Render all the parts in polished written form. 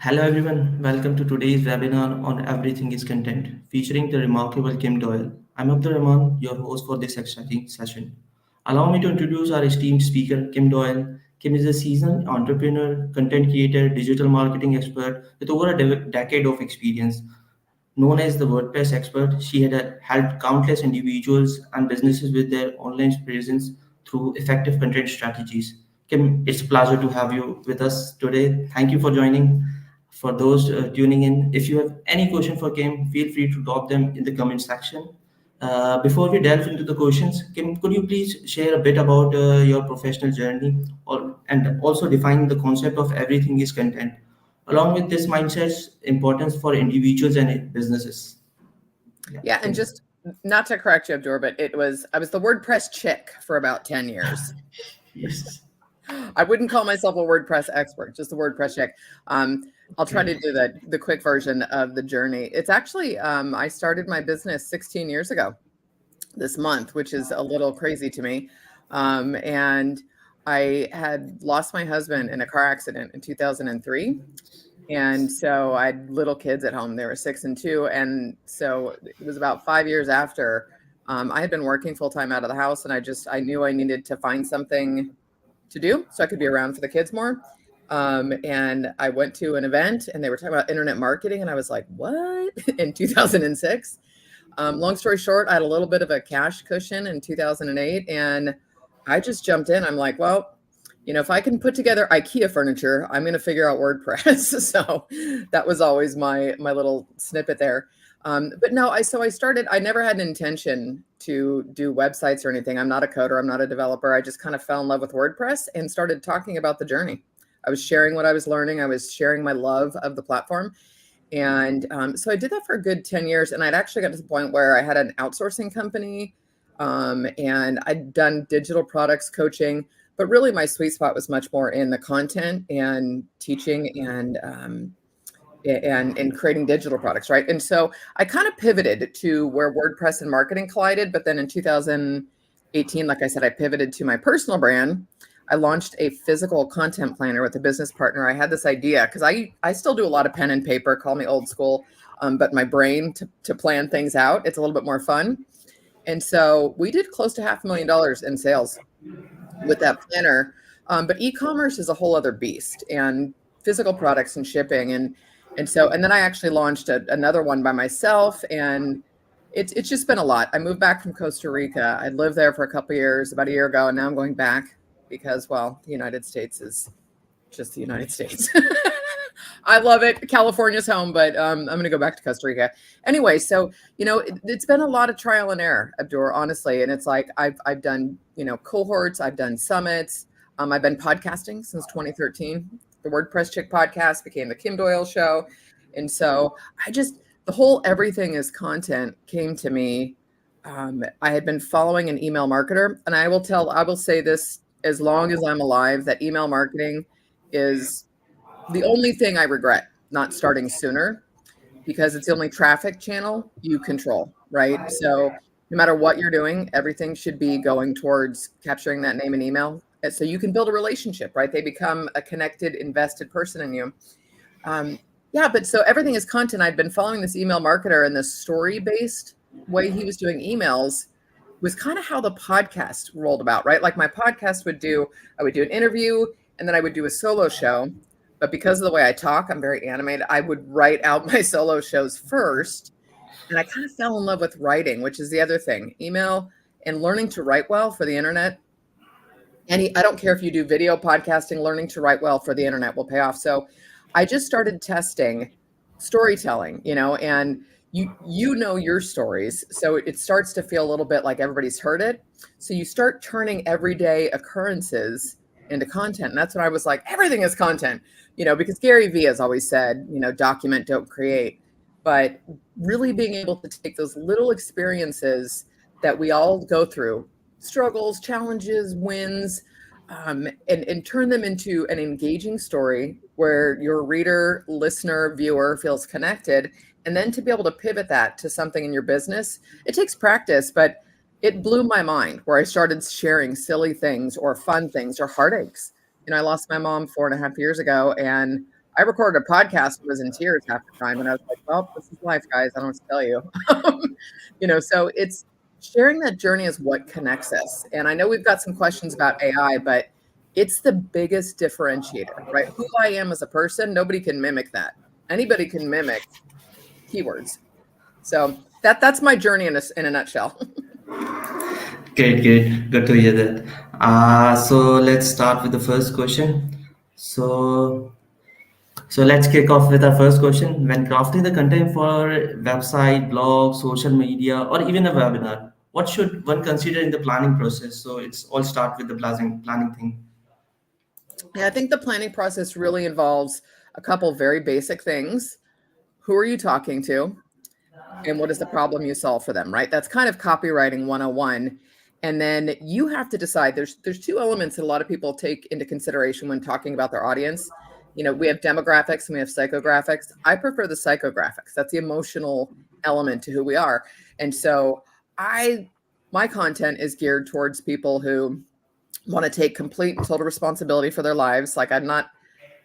Hello everyone, welcome to today's webinar on Everything is Content, featuring the remarkable Kim Doyal. I'm Abdul Rahman, your host for this exciting session. Allow me to introduce our esteemed speaker, Kim Doyal. Kim is a seasoned entrepreneur, content creator, digital marketing expert with over a decade of experience. Known as the WordPress expert, she had helped countless individuals and businesses with their online presence through effective content strategies. Kim, it's a pleasure to have you with us today. Thank you for joining. For those tuning in, if you have any question for Kim, feel free to drop them in the comment section. Before we delve into the questions, Kim, could you please share a bit about your professional journey and also define the concept of everything is content? Along with this mindset's importance for individuals and businesses. Yeah, Yeah, and Kim. just not to correct you, Abdur, but I was the WordPress chick for about 10 years. Yes. I wouldn't call myself a WordPress expert, just a WordPress chick. I'll try to do the quick version of the journey. It's actually I started my business 16 years ago this month, which is a little crazy to me. And I had lost my husband in a car accident in 2003. And so I had little kids at home. They were 6 and 2. And so it was about 5 years after I had been working full time out of the house. And I knew I needed to find something to do so I could be around for the kids more. And I went to an event and they were talking about internet marketing. And I was like, what? In 2006. Long story short, I had a little bit of a cash cushion in 2008. And I just jumped in. I'm like, well, if I can put together IKEA furniture, I'm going to figure out WordPress. So that was always my little snippet there. But no, I started, I never had an intention to do websites or anything. I'm not a coder. I'm not a developer. I just kind of fell in love with WordPress and started talking about the journey. I was sharing what I was learning. I was sharing my love of the platform. And so I did that for a good 10 years. And I'd actually got to the point where I had an outsourcing company and I'd done digital products coaching. But really, my sweet spot was much more in the content and teaching and creating digital products, right? And so I kind of pivoted to where WordPress and marketing collided. But then in 2018, like I said, I pivoted to my personal brand. I launched a physical content planner with a business partner. I had this idea because I still do a lot of pen and paper, call me old school, but my brain to plan things out, it's a little bit more fun. And so we did close to $500,000 in sales with that planner. But e-commerce is a whole other beast and physical products and shipping. And then I actually launched another one by myself and it's just been a lot. I moved back from Costa Rica. I lived there for a couple of years, about a year ago. And now I'm going back because, well, the United States is just the United States. I love it. California's home, but I'm going to go back to Costa Rica. Anyway, so, it's been a lot of trial and error, Abdur, honestly. And it's like I've done, cohorts. I've done summits. I've been podcasting since 2013. The WordPress Chick podcast became the Kim Doyal show. And so the whole everything is content came to me. I had been following an email marketer. And I will say this as long as I'm alive, that email marketing is the only thing I regret not starting sooner because it's the only traffic channel you control, right? So no matter what you're doing, everything should be going towards capturing that name and email. And so you can build a relationship, right? They become a connected, invested person in you. But so everything is content. I'd been following this email marketer and the story-based way he was doing emails was kind of how the podcast rolled about, right? Like my podcast I would do an interview and then I would do a solo show. But because of the way I talk, I'm very animated. I would write out my solo shows first. And I kind of fell in love with writing, which is the other thing. Email and learning to write well for the internet. I don't care if you do video podcasting, learning to write well for the internet will pay off. So I just started testing storytelling, and you know your stories. So it starts to feel a little bit like everybody's heard it. So you start turning everyday occurrences into content. And that's when I was like, everything is content, because Gary Vee has always said, document, don't create. But really being able to take those little experiences that we all go through, struggles, challenges, wins, and turn them into an engaging story where your reader, listener, viewer feels connected. And then to be able to pivot that to something in your business, it takes practice, but it blew my mind where I started sharing silly things or fun things or heartaches. I lost my mom 4.5 years ago and I recorded a podcast and was in tears half the time. And I was like, well, this is life, guys. I don't know what to tell you. So it's sharing that journey is what connects us. And I know we've got some questions about AI, but it's the biggest differentiator, right? Who I am as a person, nobody can mimic that. Anybody can mimic keywords. So that's my journey in a nutshell. Great, great. Good to hear that. So let's start with the first question. So, so let's kick off with our first question. When crafting the content for website, blog, social media, or even a webinar, what should one consider in the planning process? So it's all start with the planning thing. Yeah, I think the planning process really involves a couple very basic things. Who are you talking to? And what is the problem you solve for them, right? That's kind of copywriting 101. And then you have to decide there's two elements that a lot of people take into consideration when talking about their audience. We have demographics and we have psychographics. I prefer the psychographics. That's the emotional element to who we are. And so my content is geared towards people who want to take complete and total responsibility for their lives. Like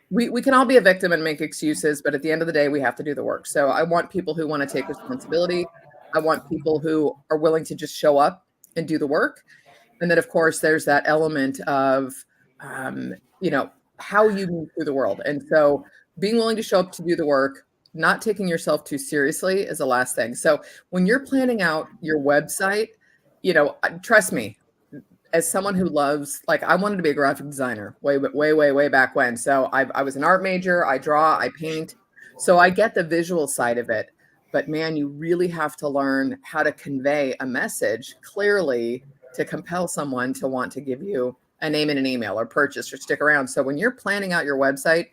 we can all be a victim and make excuses, but at the end of the day, we have to do the work. So I want people who want to take responsibility. I want people who are willing to just show up and do the work. And then, of course, there's that element of, how you move through the world. And so being willing to show up to do the work, not taking yourself too seriously is the last thing. So when you're planning out your website, trust me, as someone who loves, like, I wanted to be a graphic designer way back when. So I was an art major. I draw, I paint. So I get the visual side of it. But man, you really have to learn how to convey a message clearly to compel someone to want to give you a name in an email or purchase or stick around. So when you're planning out your website,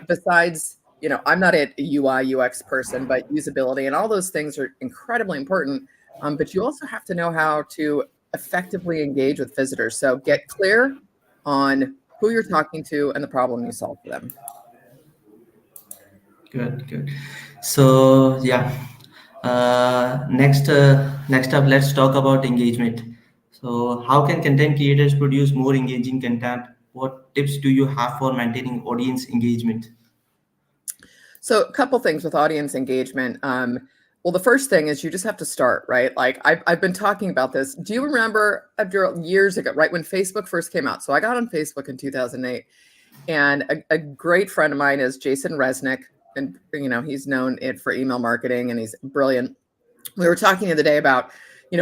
besides, I'm not a UI UX person, but usability and all those things are incredibly important. But you also have to know how to effectively engage with visitors. So get clear on who you're talking to and the problem you solve for them. Good, good. So yeah, next up, let's talk about engagement. So how can content creators produce more engaging content? What tips do you have for maintaining audience engagement? So a couple things with audience engagement. Well, the first thing is you just have to start, right? Like I've been talking about this. Do you remember after years ago, right when Facebook first came out? So I got on Facebook in 2008, and a great friend of mine is Jason Resnick, and he's known it for email marketing, and he's brilliant. We were talking the other day about,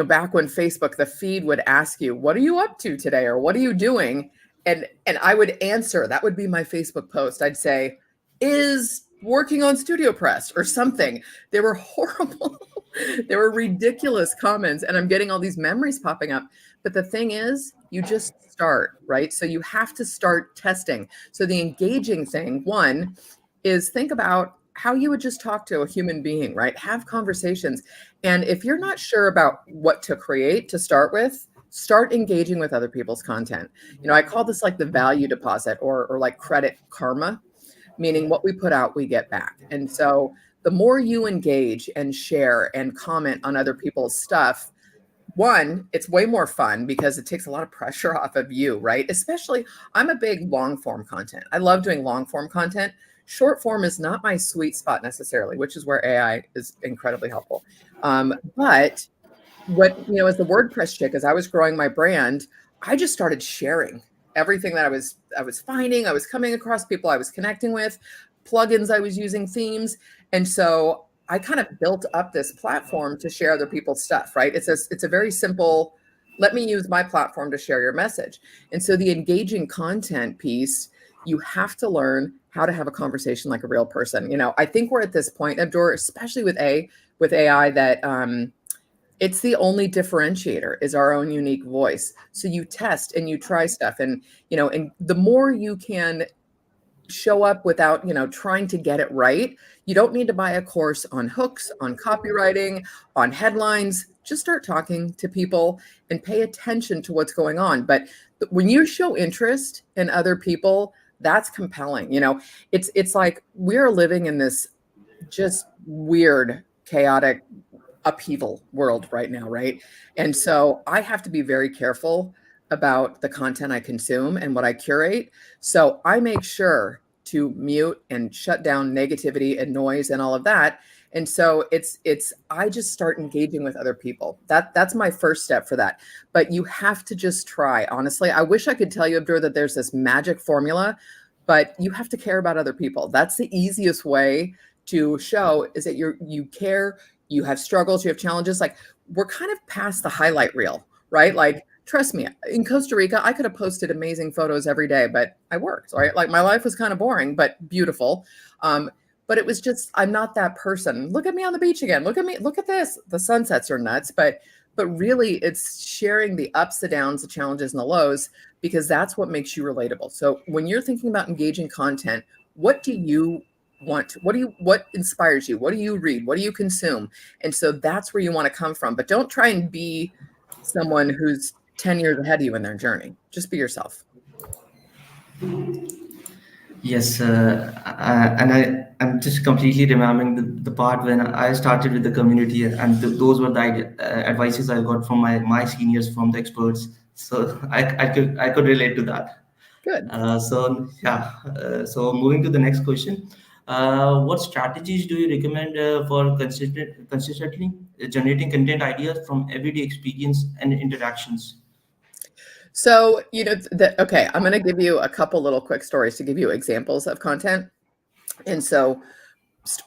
back when Facebook, the feed would ask you, "What are you up to today?" or "What are you doing?" And I would answer. That would be my Facebook post. I'd say, "Is working on Studio Press," or something. They were horrible. They were ridiculous comments, and I'm getting all these memories popping up. But the thing is, you just start, right? So you have to start testing. So the engaging thing, one, is think about how you would just talk to a human being, right? Have conversations. And if you're not sure about what to create to start with, start engaging with other people's content. I call this like the value deposit or like credit karma, meaning what we put out, we get back. And so the more you engage and share and comment on other people's stuff, one, it's way more fun because it takes a lot of pressure off of you, right? Especially, I'm a big long form content. I love doing long form content. Short form is not my sweet spot necessarily, which is where AI is incredibly helpful. But what, as the WordPress chick, as I was growing my brand, I just started sharing everything that I was finding, I was coming across, people I was connecting with, plugins I was using, themes. And so I kind of built up this platform to share other people's stuff, right? It's a very simple, let me use my platform to share your message. And so the engaging content piece, you have to learn how to have a conversation like a real person. I think we're at this point, Abdur, especially with AI, that it's the only differentiator is our own unique voice. So you test and you try stuff, and and the more you can show up without trying to get it right. You don't need to buy a course on hooks, on copywriting, on headlines. Just start talking to people and pay attention to what's going on. But when you show interest in other people, that's compelling. It's like we're living in this just weird, chaotic upheaval world right now, right? And so I have to be very careful about the content I consume and what I curate. So I make sure to mute and shut down negativity and noise and all of that. And so I just start engaging with other people. That's my first step for that. But you have to just try. Honestly, I wish I could tell you, Abdur, that there's this magic formula, but you have to care about other people. That's the easiest way to show is that you care, you have struggles, you have challenges. Like, we're kind of past the highlight reel, right? Like, trust me, in Costa Rica, I could have posted amazing photos every day, but I worked, right? Like, my life was kind of boring, but beautiful. But it was just, I'm not that person. Look at me on the beach again. Look at me. Look at this. The sunsets are nuts. But really, it's sharing the ups, the downs, the challenges, and the lows, because that's what makes you relatable. So when you're thinking about engaging content, what do you want? What inspires you? What do you read? What do you consume? And so that's where you want to come from. But don't try and be someone who's 10 years ahead of you in their journey. Just be yourself. Yes, and I'm just completely remembering the part when I started with the community, and those were the advices I got from my seniors, from the experts. So I could relate to that. Good. So yeah, so moving to the next question, what strategies do you recommend for consistently generating content ideas from everyday experience and interactions? So, okay, I'm going to give you a couple little quick stories to give you examples of content. And so,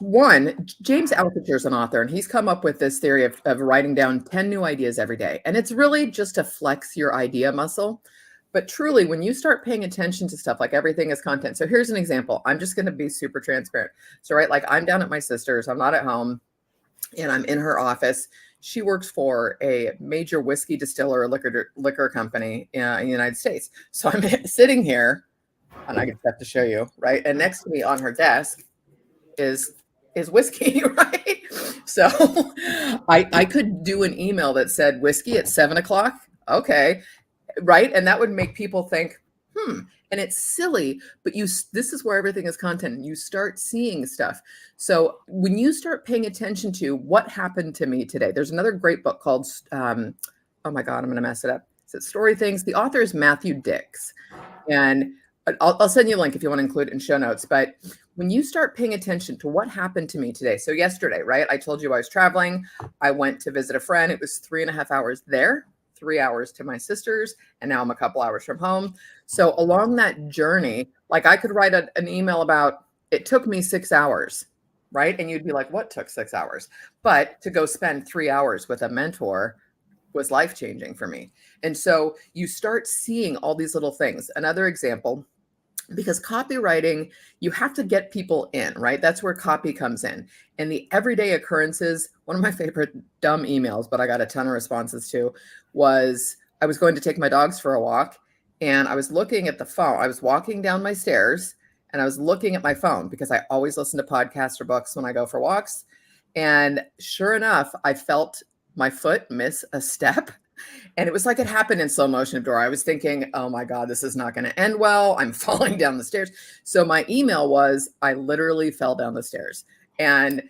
one, James Altucher is an author, and he's come up with this theory of writing down 10 new ideas every day. And it's really just to flex your idea muscle. But truly, when you start paying attention to stuff, like everything is content. So here's an example. I'm just going to be super transparent. So, right, like, I'm down at my sister's, I'm not at home, and I'm in her office. She works for a major whiskey distiller, liquor company in the United States. So I'm sitting here, and I have to show you, right? And next to me on her desk is whiskey, right? So I could do an email that said whiskey at 7:00. Okay, right? And that would make people think, and it's silly, but this is where everything is content. You start seeing stuff. So when you start paying attention to what happened to me today, there's another great book called, oh my God, I'm going to mess it up. It's Story Things. The author is Matthew Dix. And I'll send you a link if you want to include it in show notes. But when you start paying attention to what happened to me today, so yesterday, right? I told you I was traveling. I went to visit a friend. It was 3.5 hours there, 3 hours to my sister's, and now I'm a couple hours from home. So along that journey, like, I could write an email about, it took me 6 hours, right? And you'd be like, what took 6 hours? But to go spend 3 hours with a mentor was life-changing for me. And so you start seeing all these little things. Another example, because copywriting, you have to get people in, right? That's where copy comes in. And the everyday occurrences, one of my favorite dumb emails, but I got a ton of responses to, was I was going to take my dogs for a walk, and I was looking at the phone. I was walking down my stairs, and I was looking at my phone because I always listen to podcasts or books when I go for walks. And sure enough, I felt my foot miss a step. And it was like it happened in slow motion, Dora. I was thinking, oh my God, this is not going to end well. I'm falling down the stairs. So my email was, I literally fell down the stairs. And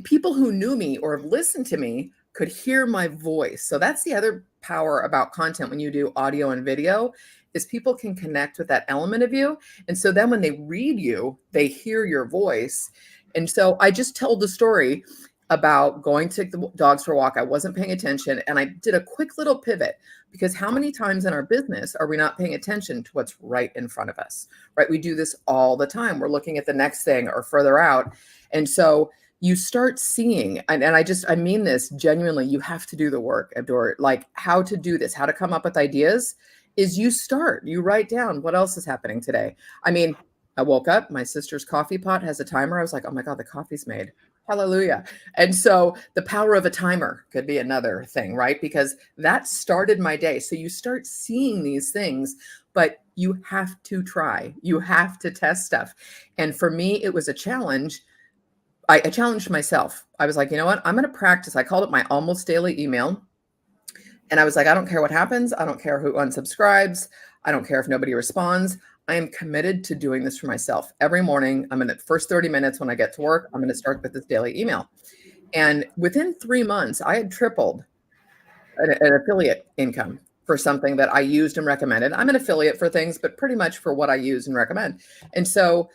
people who knew me or have listened to me could hear my voice. So that's the other power about content when you do audio and video, is people can connect with that element of you. And so then when they read you, they hear your voice. And so I just told the story about going to take the dogs for a walk. I wasn't paying attention, and I did a quick little pivot, because how many times in our business are we not paying attention to what's right in front of us, right? We do this all the time. We're looking at the next thing or further out. And so you start seeing, and I mean this genuinely, you have to do the work, Abdur, like how to do this, how to come up with ideas is you write down what else is happening today. I mean, I woke up, my sister's coffee pot has a timer. I was like, oh my God, the coffee's made. Hallelujah. And so the power of a timer could be another thing, right? Because that started my day. So you start seeing these things, but you have to try. You have to test stuff. And for me, it was a challenge. I challenged myself. I was like, you know what? I'm going to practice. I called it my almost daily email. And I was like, I don't care what happens. I don't care who unsubscribes. I don't care if nobody responds. I am committed to doing this for myself. Every morning, I'm in the first 30 minutes when I get to work, I'm going to start with this daily email. And within 3 months, I had tripled an affiliate income for something that I used and recommended. I'm an affiliate for things, but pretty much for what I use and recommend. And so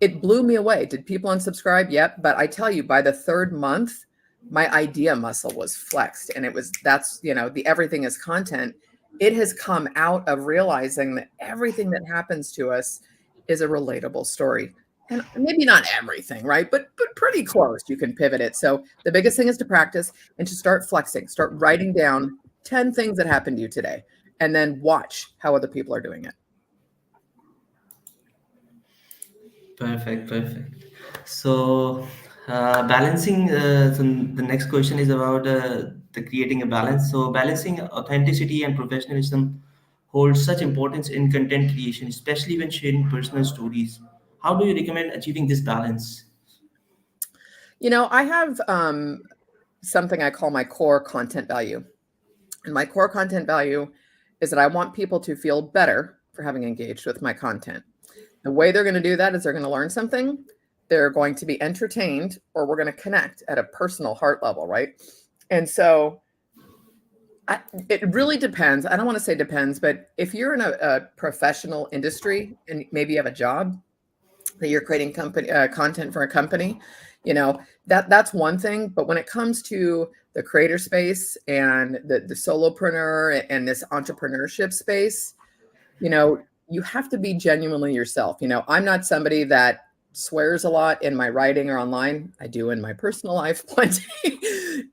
it blew me away. Did people unsubscribe? Yep. But I tell you, by the third month, my idea muscle was flexed. And that's, the everything is content. It has come out of realizing that everything that happens to us is a relatable story. And maybe not everything, right? But pretty close. You can pivot it. So the biggest thing is to practice and to start flexing, start writing down 10 things that happened to you today, and then watch how other people are doing it. Perfect, perfect. So, so the next question is about the creating a balance. So, balancing authenticity and professionalism holds such importance in content creation, especially when sharing personal stories. How do you recommend achieving this balance? I have something I call my core content value. And my core content value is that I want people to feel better for having engaged with my content. The way they're going to do that is they're going to learn something, they're going to be entertained, or we're going to connect at a personal heart level, right? And so it really depends. I don't want to say depends, but if you're in a professional industry and maybe you have a job that you're creating content for a company, that's one thing. But when it comes to the creator space and the solopreneur and this entrepreneurship space, you have to be genuinely yourself. I'm not somebody that swears a lot in my writing or online. I do in my personal life plenty.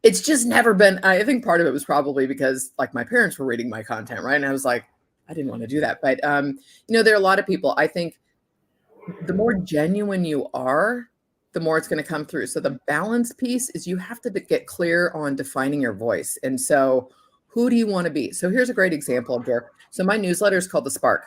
It's just never been, I think part of it was probably because like my parents were reading my content, right? And I was like, I didn't want to do that. But, there are a lot of people, I think the more genuine you are, the more it's going to come through. So the balance piece is you have to get clear on defining your voice. And so who do you want to be? So here's a great example, Dork. So my newsletter is called The Spark.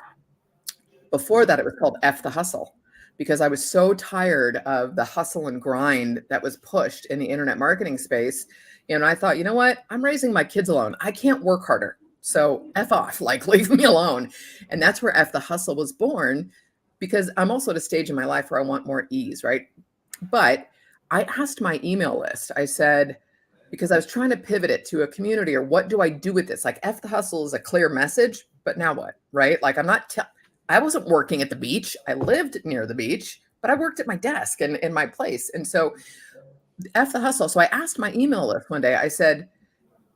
Before that, it was called F the Hustle, because I was so tired of the hustle and grind that was pushed in the internet marketing space. And I thought, you know what? I'm raising my kids alone. I can't work harder. So F off, like leave me alone. And that's where F the Hustle was born, because I'm also at a stage in my life where I want more ease, right? But I asked my email list, I said, because I was trying to pivot it to a community, or what do I do with this? Like F the Hustle is a clear message, but now what, right? Like I wasn't working at the beach. I lived near the beach, but I worked at my desk and in my place. And so F the Hustle. So I asked my email list one day, I said,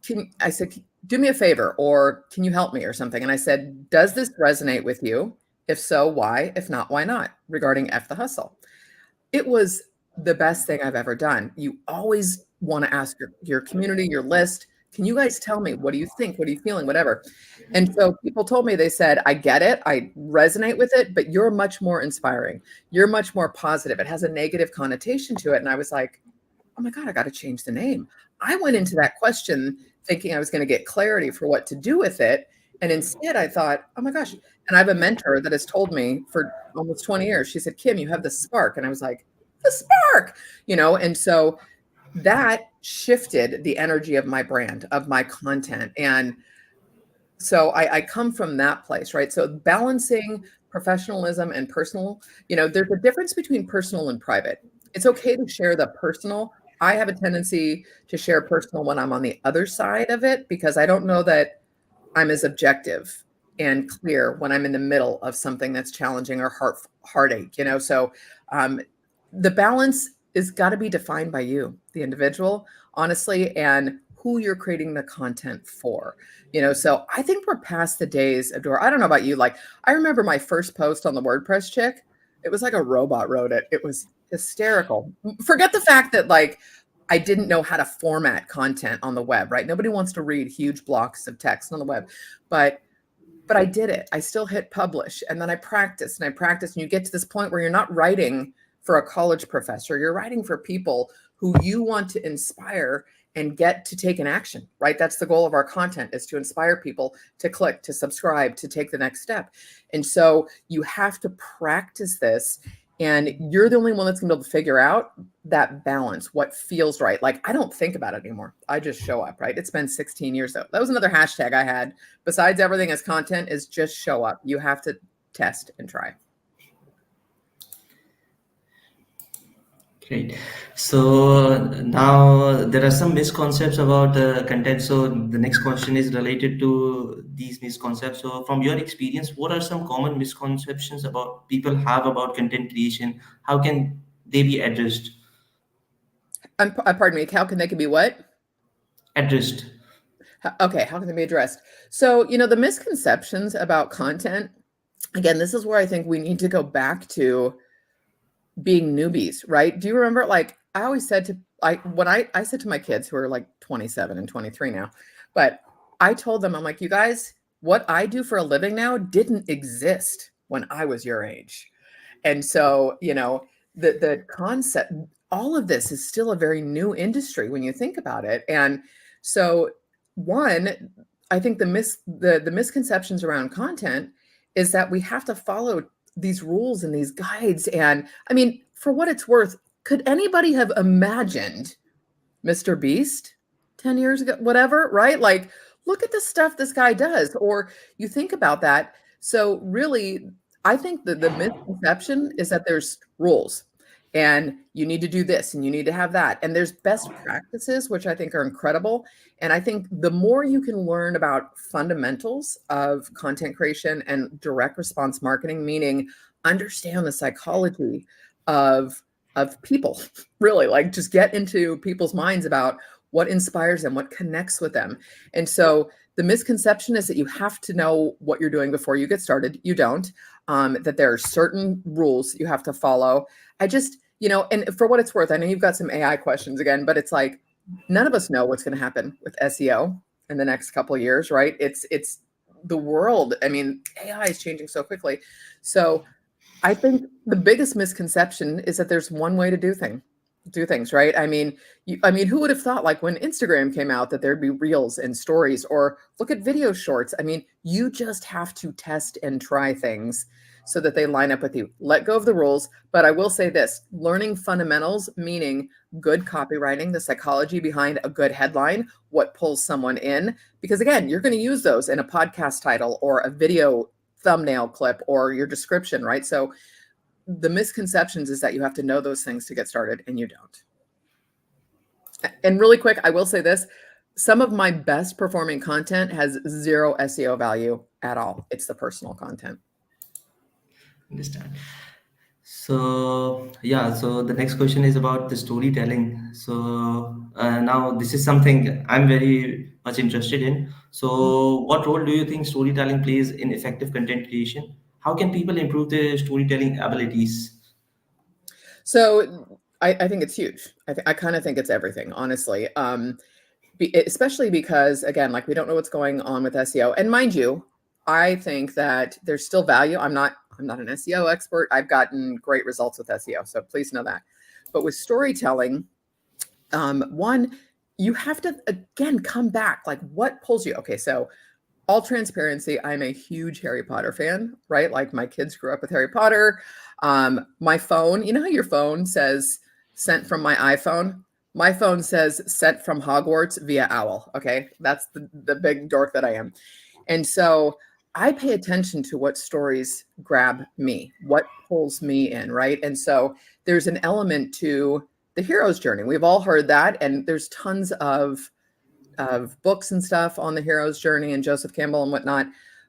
do me a favor, or can you help me or something? And I said, does this resonate with you? If so, why? If not, why not? Regarding F the Hustle. It was the best thing I've ever done. You always want to ask your community, your list, can you guys tell me, what do you think? What are you feeling? Whatever. And so people told me, they said, I get it. I resonate with it, but you're much more inspiring. You're much more positive. It has a negative connotation to it. And I was like, oh my God, I got to change the name. I went into that question thinking I was going to get clarity for what to do with it. And instead I thought, oh my gosh. And I have a mentor that has told me for almost 20 years, she said, Kim, you have the spark. And I was like, the spark, and so that shifted the energy of my brand, of my content. And so I come from that place, right? So balancing professionalism and personal, there's a difference between personal and private. It's okay to share the personal. I have a tendency to share personal when I'm on the other side of it, because I don't know that I'm as objective and clear when I'm in the middle of something that's challenging or heartache, So the balance is got to be defined by you, the individual, honestly, and who you're creating the content for. So I think we're past the days of I don't know about you. Like, I remember my first post on the WordPress chick. It was like a robot wrote it. It was hysterical. Forget the fact that like I didn't know how to format content on the web, right? Nobody wants to read huge blocks of text on the web, but I did it. I still hit publish, and then I practiced and I practiced. And you get to this point where you're not writing for a college professor. You're writing for people who you want to inspire and get to take an action, right? That's the goal of our content, is to inspire people to click, to subscribe, to take the next step. And so you have to practice this, and you're the only one that's gonna be able to figure out that balance, what feels right. Like, I don't think about it anymore. I just show up, right? It's been 16 years though. That was another hashtag I had, besides everything as content, is just show up. You have to test and try. Great. So now there are some misconceptions about content. So the next question is related to these misconceptions. So from your experience, what are some common misconceptions about people have about content creation? How can they be addressed? Pardon me. How can they can be what? Addressed. Okay, how can they be addressed? So, the misconceptions about content, again, this is where I think we need to go back to being newbies, right? Do you remember, like, I always said to, when I said to my kids who are like 27 and 23 now, but I told them, I'm like, you guys, what I do for a living now didn't exist when I was your age. And so, the concept, all of this is still a very new industry when you think about it. And so, one, I think the misconceptions around content is that we have to follow these rules and these guides. And I mean, for what it's worth, could anybody have imagined Mr. Beast 10 years ago, whatever, right? Like, look at the stuff this guy does. Or you think about that. So, really, I think that the misconception is that there's rules and you need to do this and you need to have that. And there's best practices, which I think are incredible. And I think the more you can learn about fundamentals of content creation and direct response marketing, meaning understand the psychology of people, really, like, just get into people's minds about what inspires them, what connects with them. And so the misconception is that you have to know what you're doing before you get started. You don't. That there are certain rules you have to follow. I just, and for what it's worth, I know you've got some AI questions again, but it's like none of us know what's going to happen with SEO in the next couple of years, right? It's the world. I mean, AI is changing so quickly. So I think the biggest misconception is that there's one way to do things, right? I mean, who would have thought, like, when Instagram came out, that there'd be reels and stories, or look at video shorts. I mean, you just have to test and try things so that they line up with you. Let go of the rules. But I will say this, learning fundamentals, meaning good copywriting, the psychology behind a good headline, what pulls someone in, because again, you're going to use those in a podcast title or a video thumbnail clip or your description, right? So the misconceptions is that you have to know those things to get started, and you don't. And really quick, I will say this, some of my best performing content has zero SEO value at all. It's the personal content. Understand. So yeah, so the next question is about the storytelling. So now this is something I'm very much interested in. So what role do you think storytelling plays in effective content creation? How can people improve their storytelling abilities? So I think it's huge. I kind of think it's everything, honestly. Especially because, again, like, we don't know what's going on with SEO. And mind you, I think that there's still value. I'm not an SEO expert. I've gotten great results with SEO, so please know that. But with storytelling, one, you have to, again, come back. Like, what pulls you? Okay, so all transparency, I'm a huge Harry Potter fan, right? Like, my kids grew up with Harry Potter. My phone, you know how your phone says sent from my iPhone? My phone says sent from Hogwarts via owl. Okay. That's the big dork that I am. And so I pay attention to what stories grab me, what pulls me in, right? And so there's an element to the hero's journey. We've all heard that. And there's tons of books and stuff on the hero's journey and Joseph Campbell and whatnot.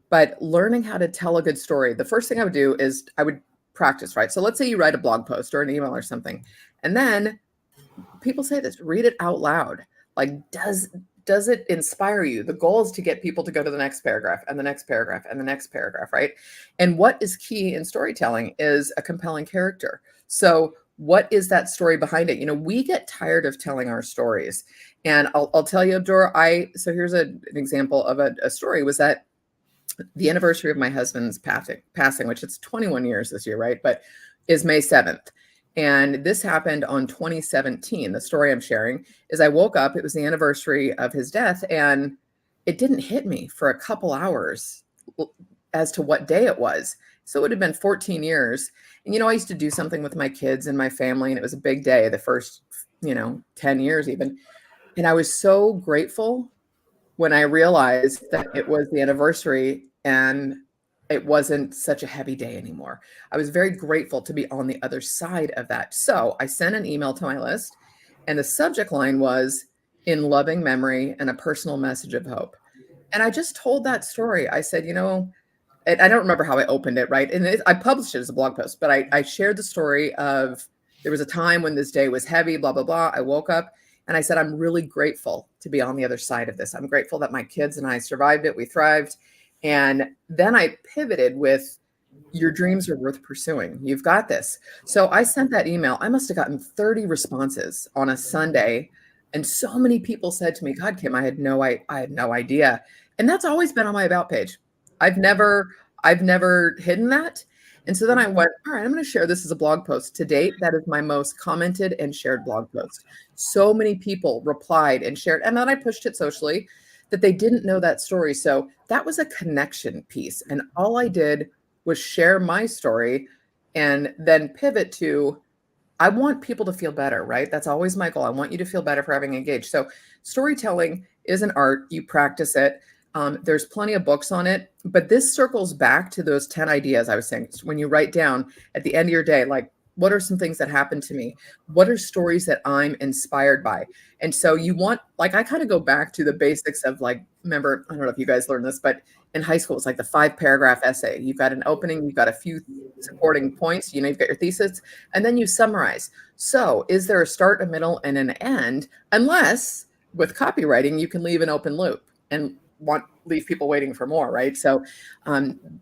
But learning how to tell a good story, the first thing I would do is I would practice, right? So let's say you write a blog post or an email or something, and then people say this, read it out loud. Like, does it inspire you? The goal is to get people to go to the next paragraph and the next paragraph and the next paragraph, right? And what is key in storytelling is a compelling character. So what is that story behind it? We get tired of telling our stories. And I'll tell you, Abdur, so here's an example of a story, was that the anniversary of my husband's passing, which it's 21 years this year, right? But is May 7th. And this happened on 2017. The story I'm sharing is I woke up, it was the anniversary of his death, and it didn't hit me for a couple hours as to what day it was. So it would have been 14 years. And, I used to do something with my kids and my family, and it was a big day, the first, 10 years even. And I was so grateful when I realized that it was the anniversary, and it wasn't such a heavy day anymore. I was very grateful to be on the other side of that. So I sent an email to my list, and the subject line was "In loving memory and a personal message of hope." And I just told that story. I said, and I don't remember how I opened it, right? And I published it as a blog post, but I shared the story of there was a time when this day was heavy, blah, blah, blah. I woke up and I said, I'm really grateful to be on the other side of this. I'm grateful that my kids and I survived it. We thrived. And then I pivoted with, your dreams are worth pursuing. You've got this. So I sent that email. I must have gotten 30 responses on a Sunday. And so many people said to me, God, Kim, I had no idea. And that's always been on my about page. I've never, I've never hidden that. And so then I went, all right, I'm going to share this as a blog post. To date, that is my most commented and shared blog post. So many people replied and shared. And then I pushed it socially that they didn't know that story. So that was a connection piece. And all I did was share my story and then pivot to, I want people to feel better, right? That's always my goal. I want you to feel better for having engaged. So storytelling is an art. You practice it. There's plenty of books on it, but this circles back to those 10 ideas I was saying. When you write down at the end of your day, like, what are some things that happened to me? What are stories that I'm inspired by? And so you want, like, I kind of go back to the basics of, like, remember, I don't know if you guys learned this, but in high school, it's like the 5-paragraph essay. You've got an opening, you've got a few supporting points, you've got your thesis, and then you summarize. So is there a start, a middle, and an end? Unless with copywriting, you can leave an open loop and leave people waiting for more, right? So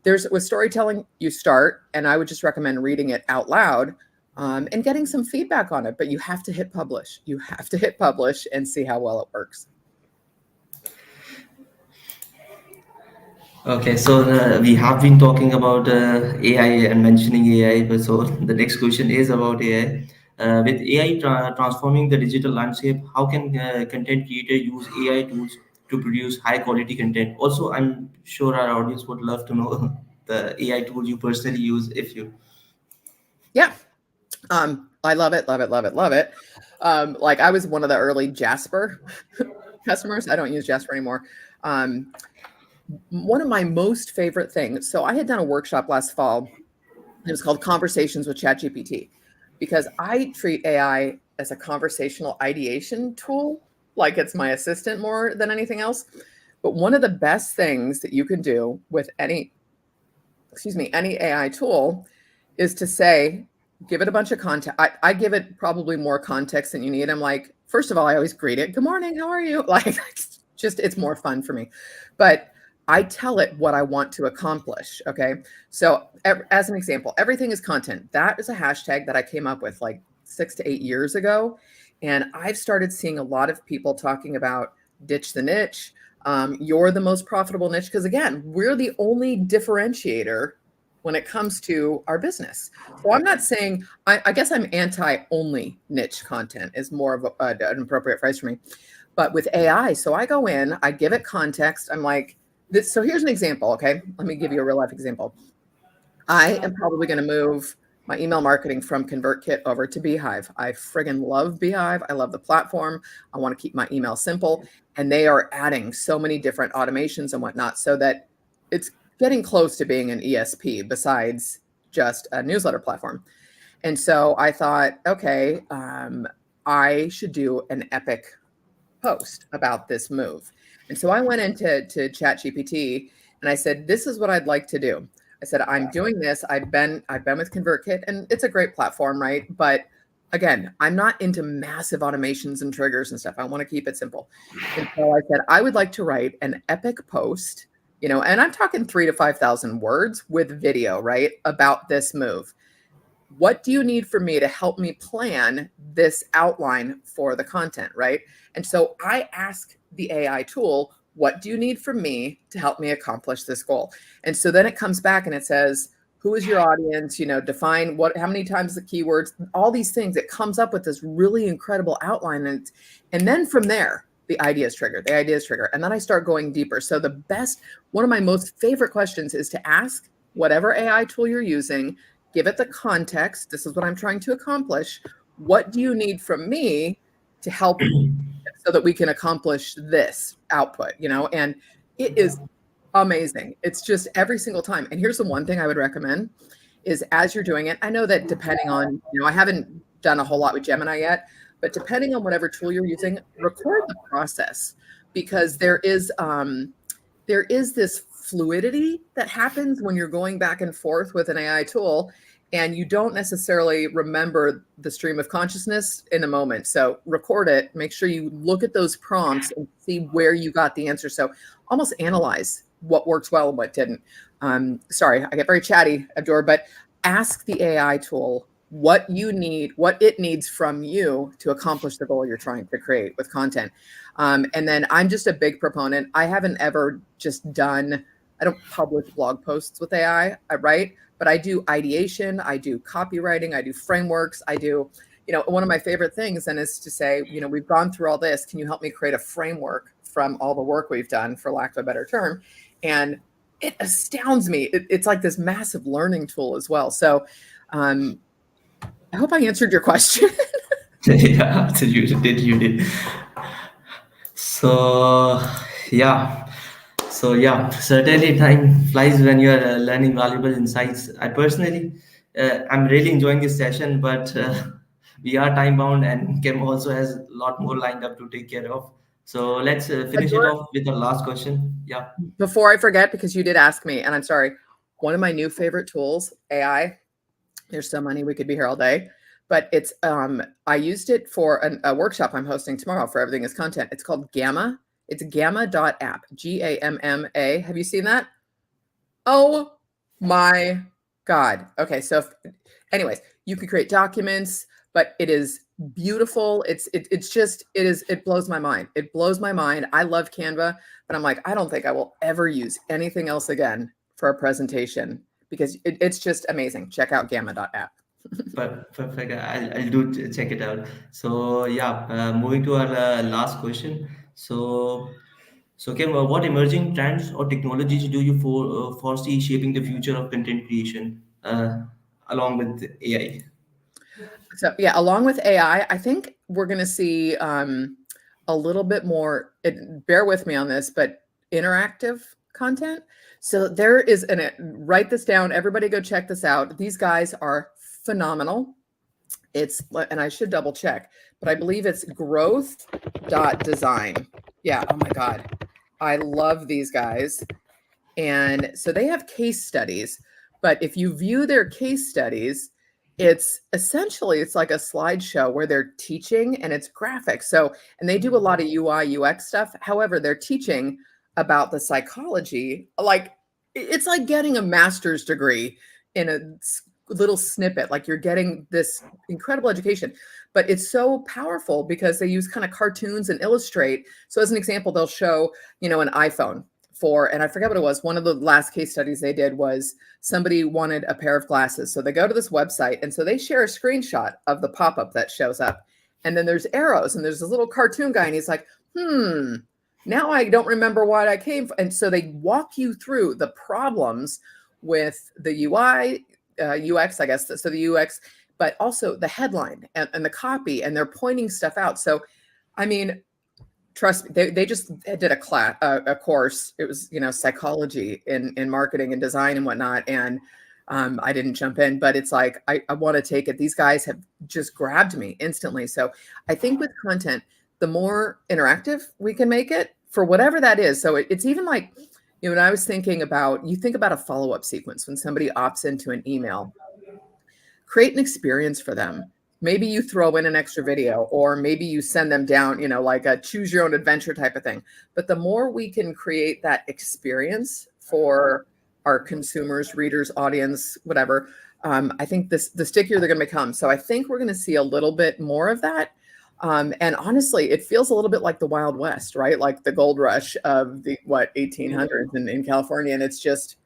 there's with storytelling, you start, and I would just recommend reading it out loud and getting some feedback on it. But you have to hit publish. You have to hit publish and see how well it works. Okay, so we have been talking about AI and mentioning AI, but so the next question is about AI. With AI transforming the digital landscape, how can content creator use AI tools to produce high quality content? Also, I'm sure our audience would love to know the AI tool you personally use if you. Yeah. I love it, love it, love it, love it. Like I was one of the early Jasper customers. I don't use Jasper anymore. One of my most favorite things. So I had done a workshop last fall. It was called Conversations with ChatGPT, because I treat AI as a conversational ideation tool, like it's my assistant more than anything else. But one of the best things that you can do with any AI tool is to say, give it a bunch of context. I give it probably more context than you need. I'm like, first of all, I always greet it. Good morning. How are you? Like, it's more fun for me. But I tell it what I want to accomplish. Okay. So as an example, everything is content. That is a hashtag that I came up with like 6 to 8 years ago. And I've started seeing a lot of people talking about ditch the niche. You're the most profitable niche. Because again, we're the only differentiator when it comes to our business. So I'm not saying, I guess I'm anti-only niche content is more of an appropriate phrase for me. But with AI, so I go in, I give it context. I'm like, this. So here's an example. Okay. Let me give you a real life example. I am probably going to move my email marketing from ConvertKit over to Beehive. I friggin' love Beehive. I love the platform. I want to keep my email simple. And they are adding so many different automations and whatnot so that it's getting close to being an ESP besides just a newsletter platform. And so I thought, okay, I should do an epic post about this move. And so I went into ChatGPT and I said, this is what I'd like to do. I said, I'm doing this. I've been with ConvertKit, and it's a great platform, right? But again, I'm not into massive automations and triggers and stuff. I want to keep it simple. And so I said, I would like to write an epic post, and I'm talking 3,000 to 5,000 words with video, right? About this move. What do you need from me to help me plan this outline for the content, right? And so I ask the AI tool, what do you need from me to help me accomplish this goal? And so then it comes back and it says, who is your audience? Define how many times the keywords, all these things. It comes up with this really incredible outline. And then from there, the ideas trigger. And then I start going deeper. So one of my most favorite questions is to ask whatever AI tool you're using, give it the context. This is what I'm trying to accomplish. What do you need from me to help so that we can accomplish this output? And it is amazing. It's just every single time. And here's the one thing I would recommend is as you're doing it, I know that depending on, I haven't done a whole lot with Gemini yet, but depending on whatever tool you're using, record the process because there is this fluidity that happens when you're going back and forth with an AI tool and you don't necessarily remember the stream of consciousness in a moment. So record it, make sure you look at those prompts and see where you got the answer. So almost analyze what works well and what didn't. Sorry, I get very chatty, Abdur, but ask the AI tool what you need, what it needs from you to accomplish the goal you're trying to create with content. And then I'm just a big proponent. I haven't ever just done, I don't publish blog posts with AI, I write, but I do ideation, I do copywriting, I do frameworks, I do, one of my favorite things and is to say, we've gone through all this. Can you help me create a framework from all the work we've done, for lack of a better term? And it astounds me. It's like this massive learning tool as well. So I hope I answered your question. Yeah, so you did. So yeah, certainly time flies when you are learning valuable insights. I personally, I'm really enjoying this session, but we are time bound, and Kim also has a lot more lined up to take care of. So let's finish it off with the last question. Yeah. Before I forget, because you did ask me, and I'm sorry, one of my new favorite tools, AI, there's so many, we could be here all day, but it's, I used it for a workshop I'm hosting tomorrow for Everything is Content. It's called Gamma. It's gamma.app, Gamma. Have you seen that? Oh my God. Okay. So anyways, you could create documents, but it is beautiful. It blows my mind. It blows my mind. I love Canva, but I'm like, I don't think I will ever use anything else again for a presentation because it's just amazing. Check out gamma.app. Perfect. I'll do check it out. So yeah, moving to our last question. So Kim, what emerging trends or technologies do you foresee shaping the future of content creation along with AI? So yeah, along with AI, I think we're going to see a little bit more. Bear with me on this, but interactive content. So there is write this down. Everybody, go check this out. These guys are phenomenal. And I should double check, but I believe it's growth.design. Yeah. Oh my God, I love these guys. And so they have case studies, but if you view their case studies, it's like a slideshow where they're teaching and it's graphics. So, and they do a lot of UI, UX stuff. However, they're teaching about the psychology. Like it's like getting a master's degree in a little snippet. Like you're getting this incredible education, but it's so powerful because they use kind of cartoons and illustrate. So as an example, they'll show, an iPhone and I forget what it was. One of the last case studies they did was somebody wanted a pair of glasses. So they go to this website and so they share a screenshot of the pop-up that shows up. And then there's arrows and there's this little cartoon guy and he's like, now I don't remember what I came for. And so they walk you through the problems with the UI, UX, I guess. So the UX, but also the headline and the copy, and they're pointing stuff out. So, I mean, trust me, they just did a course. It was, psychology in marketing and design and whatnot. And I didn't jump in, but it's like, I want to take it. These guys have just grabbed me instantly. So I think with content, the more interactive we can make it for whatever that is. So it's even like, when I was thinking about, you think about a follow-up sequence when somebody opts into an email, create an experience for them. Maybe you throw in an extra video, or maybe you send them down, like a choose your own adventure type of thing. But the more we can create that experience for our consumers, readers, audience, whatever, I think the stickier they're going to become. So I think we're going to see a little bit more of that. And honestly, it feels a little bit like the Wild West, right? Like the gold rush of the 1800s in California. And it's just,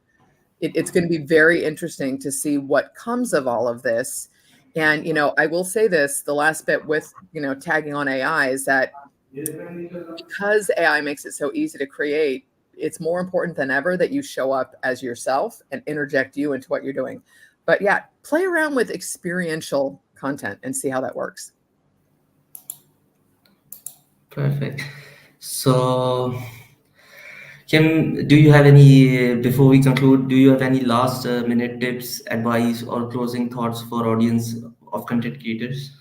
it's going to be very interesting to see what comes of all of this. And, I will say this, the last bit with, tagging on AI is that because AI makes it so easy to create, it's more important than ever that you show up as yourself and interject you into what you're doing. But yeah, play around with experiential content and see how that works. Perfect. So Kim, do you have any, before we conclude, do you have any last minute tips, advice, or closing thoughts for audience of content creators?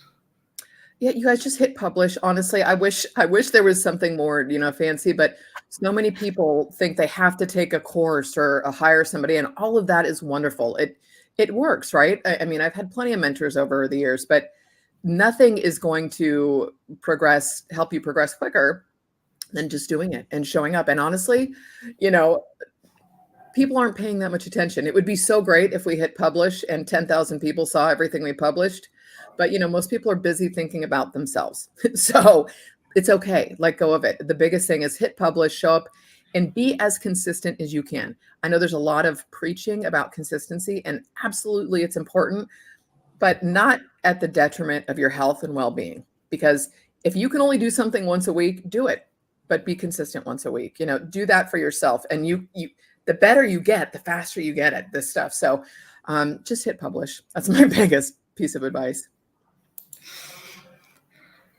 Yeah, you guys just hit publish. Honestly, I wish there was something more, fancy, but so many people think they have to take a course or hire somebody, and all of that is wonderful. It works, right? I mean, I've had plenty of mentors over the years, but nothing is going to help you progress quicker than just doing it and showing up. And honestly, you know, people aren't paying that much attention. It would be so great if we hit publish and 10,000 people saw everything we published. But, most people are busy thinking about themselves. So it's okay. Let go of it. The biggest thing is hit publish, show up, and be as consistent as you can. I know there's a lot of preaching about consistency, and absolutely it's important, but not at the detriment of your health and well being. Because if you can only do something once a week, do it, but be consistent once a week. Do that for yourself. And the better you get, the faster you get at this stuff. So just hit publish. That's my biggest piece of advice.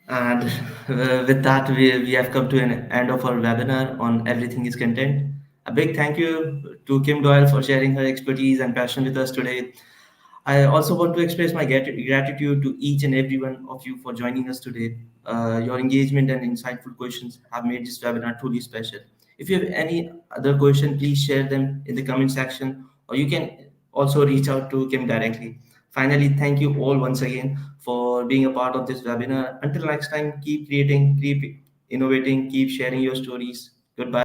And with that, we have come to an end of our webinar on everything is content. A big thank you to Kim Doyle for sharing her expertise and passion with us today. I also want to express my gratitude to each and every one of you for joining us today. Your engagement and insightful questions have made this webinar truly special. If you have any other question, please share them in the comment section, or you can also reach out to Kim directly. Finally, thank you all once again for being a part of this webinar. Until next time, keep creating, keep innovating, keep sharing your stories. Goodbye.